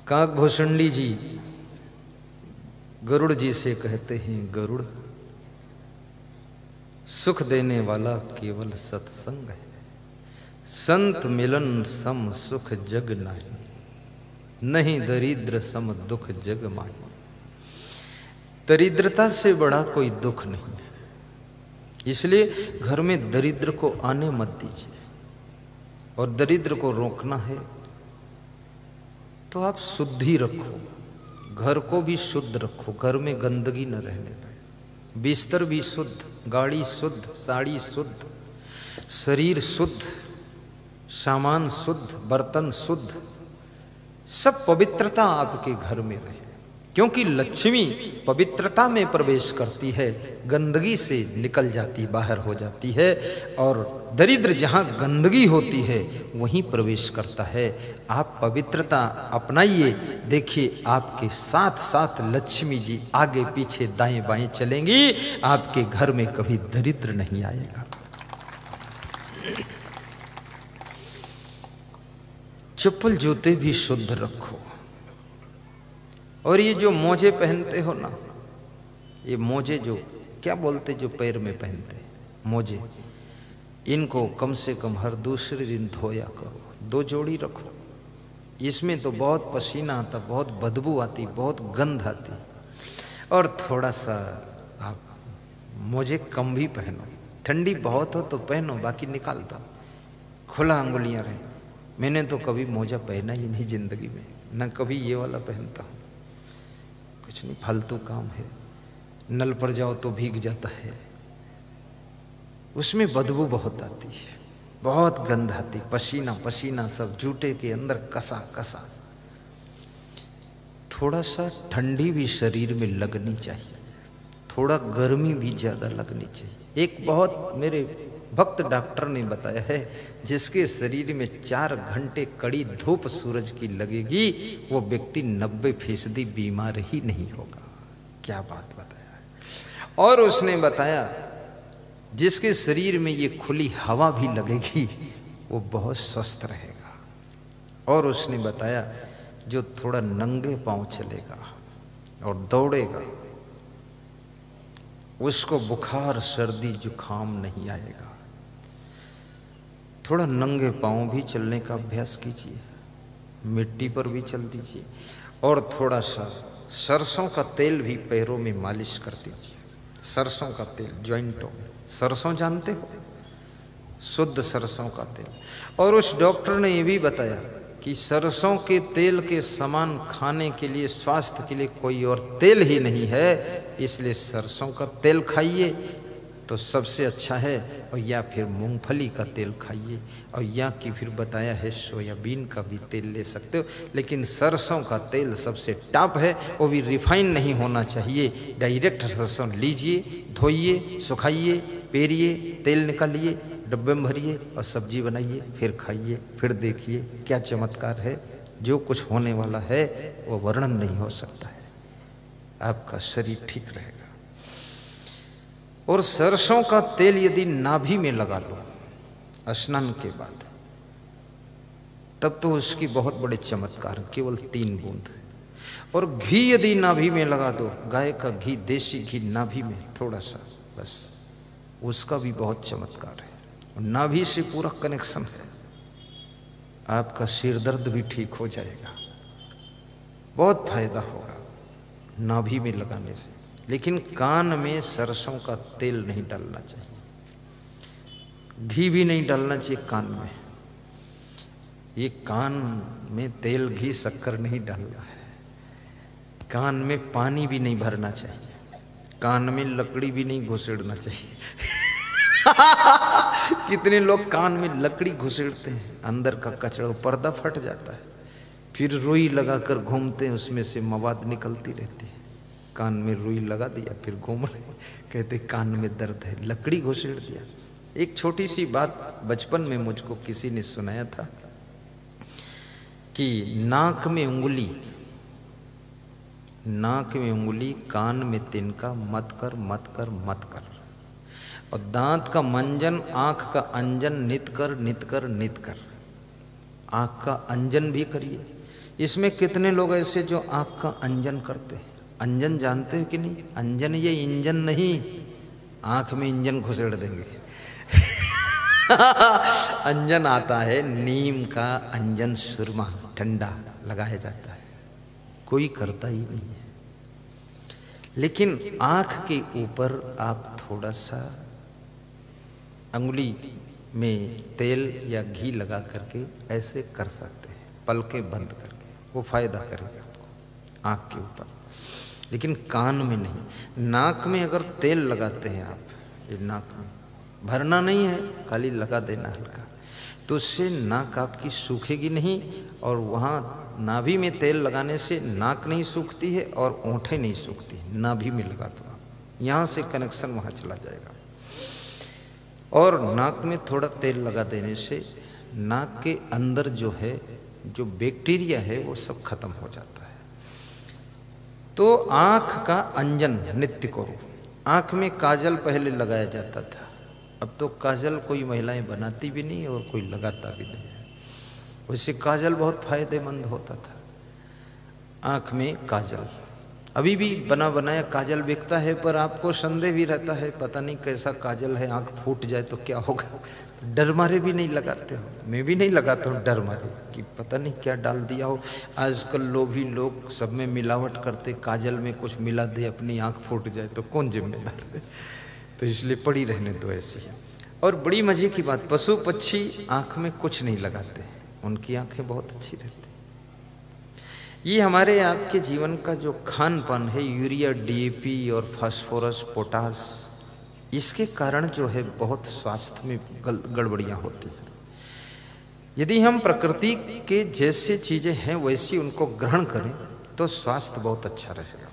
काकभूषुंडी जी गरुड़ जी से कहते हैं, गरुड़ सुख देने वाला केवल सत्संग है, संत मिलन सम सुख जग नहीं, नहीं दरिद्र सम दुख जग माही। दरिद्रता से बड़ा कोई दुख नहीं है, इसलिए घर में दरिद्र को आने मत दीजिए। और दरिद्र को रोकना है तो आप शुद्धि रखो, घर को भी शुद्ध रखो, घर में गंदगी न रहने पाए, बिस्तर भी शुद्ध, गाड़ी शुद्ध, साड़ी शुद्ध, शरीर शुद्ध, सामान शुद्ध, बर्तन शुद्ध, सब पवित्रता आपके घर में रहे। क्योंकि लक्ष्मी पवित्रता में प्रवेश करती है, गंदगी से निकल जाती, बाहर हो जाती है। और दरिद्र जहाँ गंदगी होती है वहीं प्रवेश करता है। आप पवित्रता अपनाइए, देखिए आपके साथ साथ लक्ष्मी जी आगे पीछे दाएं बाएं चलेंगी, आपके घर में कभी दरिद्र नहीं आएगा। चप्पल जूते भी शुद्ध रखो। और ये जो मोजे पहनते हो ना, ये मोजे जो क्या बोलते जो पैर में पहनते मोजे, इनको कम से कम हर दूसरे दिन धोया करो, 2 जोड़ी रखो। इसमें तो बहुत पसीना आता, बहुत बदबू आती, बहुत गंध आती। और थोड़ा सा आप मोजे कम भी पहनो, ठंडी बहुत हो तो पहनो, बाकी निकाल दो, खुला अंगुलियां रहे। मैंने तो कभी मोजा पहना ही नहीं जिंदगी में, न कभी ये वाला पहनता हूँ। कुछ नहीं, फालतू काम है। नल पर जाओ तो भीग जाता है, उसमें बदबू बहुत आती है, बहुत गंध आती, पसीना पसीना सब जूते के अंदर कसा कसा। थोड़ा सा ठंडी भी शरीर में लगनी चाहिए, थोड़ा गर्मी भी ज्यादा लगनी चाहिए। एक बहुत मेरे भक्त डॉक्टर ने बताया है, जिसके शरीर में 4 घंटे कड़ी धूप सूरज की लगेगी वो व्यक्ति 90% बीमार ही नहीं होगा। क्या बात बताया है। और उसने बताया जिसके शरीर में ये खुली हवा भी लगेगी वो बहुत स्वस्थ रहेगा। और उसने बताया जो थोड़ा नंगे पांव चलेगा और दौड़ेगा उसको बुखार सर्दी जुकाम नहीं आएगा। थोड़ा नंगे पांव भी चलने का अभ्यास कीजिए, मिट्टी पर भी चल दीजिए। और थोड़ा सा सरसों का तेल भी पैरों में मालिश कर दीजिए। सरसों का तेल जॉइंटों में, सरसों जानते हो, शुद्ध सरसों का तेल। और उस डॉक्टर ने ये भी बताया कि सरसों के तेल के समान खाने के लिए, स्वास्थ्य के लिए कोई और तेल ही नहीं है, इसलिए सरसों का तेल खाइए तो सबसे अच्छा है। और या फिर मूंगफली का तेल खाइए, और या कि फिर बताया है सोयाबीन का भी तेल ले सकते हो, लेकिन सरसों का तेल सबसे टॉप है। वो भी रिफाइन नहीं होना चाहिए, डायरेक्ट सरसों लीजिए, धोइए, सुखाइए, पेरिए, तेल निकालिए, डब्बे में भरिए और सब्जी बनाइए, फिर खाइए, फिर देखिए क्या चमत्कार है। जो कुछ होने वाला है वो वर्णन नहीं हो सकता है। आपका शरीर ठीक रहेगा। और सरसों का तेल यदि नाभि में लगा लो स्नान के बाद, तब तो उसकी बहुत बड़े चमत्कार, केवल 3 बूंद। और घी यदि नाभि में लगा दो, गाय का घी, देसी घी नाभि में थोड़ा सा, बस उसका भी बहुत चमत्कार है। नाभि से पूरा कनेक्शन है, आपका सिर दर्द भी ठीक हो जाएगा, बहुत फायदा होगा नाभि में लगाने से। लेकिन कान में सरसों का तेल नहीं डालना चाहिए, घी भी नहीं डालना चाहिए कान में। ये कान में तेल घी शक्कर नहीं डालना है, कान में पानी भी नहीं भरना चाहिए, कान में लकड़ी भी नहीं घुसेड़ना चाहिए। कितने लोग कान में लकड़ी घुसेड़ते हैं, अंदर का कचरा, पर्दा फट जाता है, फिर रुई लगाकर घूमते हैं, उसमें से मवाद निकलती रहती है। कान में रुई लगा दिया, फिर घूम रहे, कहते कान में दर्द है, लकड़ी घुसेड़ दिया। एक छोटी सी बात बचपन में मुझको किसी ने सुनाया था कि नाक में उंगली, कान में तिनका मत कर मत कर मत कर। और दांत का मंजन, आंख का अंजन नित कर नित कर नित कर। आंख का अंजन भी करिए, इसमें कितने लोग ऐसे जो आंख का अंजन करते हैं? अंजन जानते हो कि नहीं? अंजन ये इंजन नहीं, आंख में इंजन घुसेड़ देंगे। अंजन आता है नीम का अंजन, सुरमा ठंडा लगाया जाता है, कोई करता ही नहीं है। लेकिन आंख के ऊपर आप थोड़ा सा अंगुली में तेल या घी लगा करके ऐसे कर सकते हैं, पलकें बंद करके, वो फायदा करेगा आपको आंख के ऊपर, लेकिन कान में नहीं। नाक में अगर तेल लगाते हैं आप, ये नाक में भरना नहीं है, खाली लगा देना हल्का, तो उससे नाक आपकी सूखेगी नहीं, और वहाँ नाभि में तेल लगाने से नाक नहीं सूखती है और ओंठें नहीं सूखती, नाभि में लगा दो, यहाँ से कनेक्शन वहाँ चला जाएगा। और नाक में थोड़ा तेल लगा देने से नाक के अंदर जो है, जो बैक्टीरिया है, वो सब खत्म हो जाता है। तो आँख का अंजन नित्य करो। आँख में काजल पहले लगाया जाता था, अब तो काजल कोई महिलाएं बनाती भी नहीं और कोई लगाता भी नहीं है। वैसे काजल बहुत फायदेमंद होता था। आँख में काजल अभी भी बना बनाया काजल बिकता है, पर आपको संदेह भी रहता है, पता नहीं कैसा काजल है, आँख फूट जाए तो क्या होगा। डर मारे भी नहीं लगाते हो, मैं भी नहीं लगाता हूँ डर मारे कि पता नहीं क्या डाल दिया हो। आजकल लोभी लोग सब में मिलावट करते, काजल में कुछ मिला दे, अपनी आँख फूट जाए तो कौन जिम्मेदार है। तो इसलिए पड़ी रहने दो ऐसी है। और बड़ी मजे की बात, पशु पक्षी आँख में कुछ नहीं लगाते, उनकी आँखें बहुत अच्छी रहती। ये हमारे आपके जीवन का जो खान पान है, यूरिया, डीएपी और फास्फोरस, पोटास, इसके कारण जो है बहुत स्वास्थ्य में गड़बड़ियाँ होती हैं। यदि हम प्रकृति के जैसे चीज़ें हैं वैसी उनको ग्रहण करें तो स्वास्थ्य बहुत अच्छा रहेगा।